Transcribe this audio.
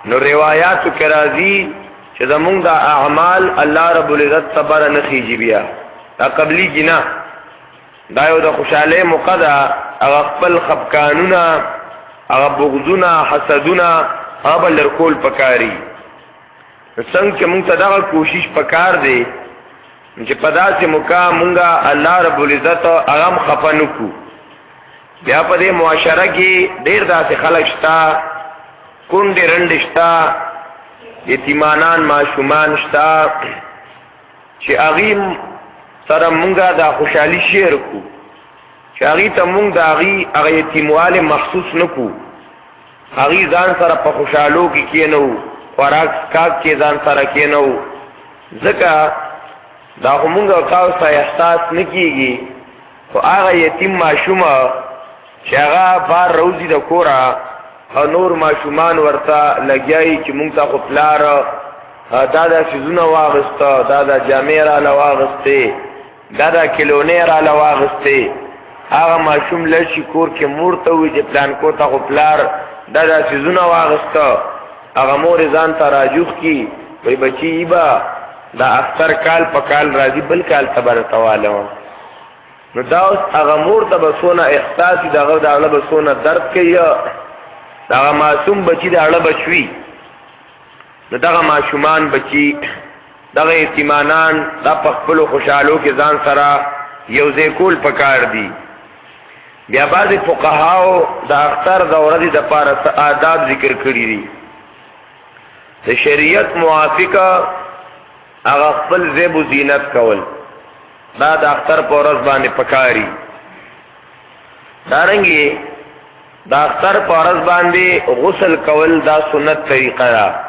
نو روایاتو کې راځي چې زمونږ د اعمال الله رب العزت صبر نه خيږي بیا دا قبلي جنا دا یو د خوشاله مقدا هغه خپل خفقانونه هغه بغضونه حسدونه هغه لرکول پکاري څنګه چې موږ ته دا کوشش پکار دی چې پدا چې موکا مونږه الله رب العزت هغه خفنو کو بیا په دې معاشره کې ډېر داسې خلک شتا کونډې رنډې شتا یتیمانان معصومان شتا چې هغه سره مونږه دا خوشحالي شیر کو چې هغه ته مونږ دا هغه یتیمواله مخصوص نکو هغه ځان سره په خوشحالو کې کینو خوراک کا کې ځان سره کینو ځکه دا مونږه تاسو احساس نکېږي او هغه یتیم معصومه چې هغه بار روزي د کورا او نور معصومان ورته لګیای چې مونږ ته خپلار دادا سيزونه واغسته دادا جامېرا لواغسته دادا کلونېرا لواغسته هغه معصوم لشي کور کې مور ته وي چې پلان کو ته خپلار دادا سيزونه واغسته هغه مور ځان ته راجوخ کی وای بچي با دا اختر کال په کال راځي بل کال تبر تواله نو دا اوس هغه مور ته بسونه احساس دغه داله بسونه درد کوي دا معصوم بچی داله بچوي نو دغه معصومان بچی دغه یتیمانان دا په خپل خوشحالو کې ځان سره یو ځای کول پکار دي بیا بعض فقهاو دا اختر د ورځې د پاره آداب ذکر کړی دي د شریعت موافقه هغه خپل زیب و زینت کول دا د اختر په ورځ باندې پکاري دارنګي د اختر په ورځ باندې غسل کول دا سنت طریقه ده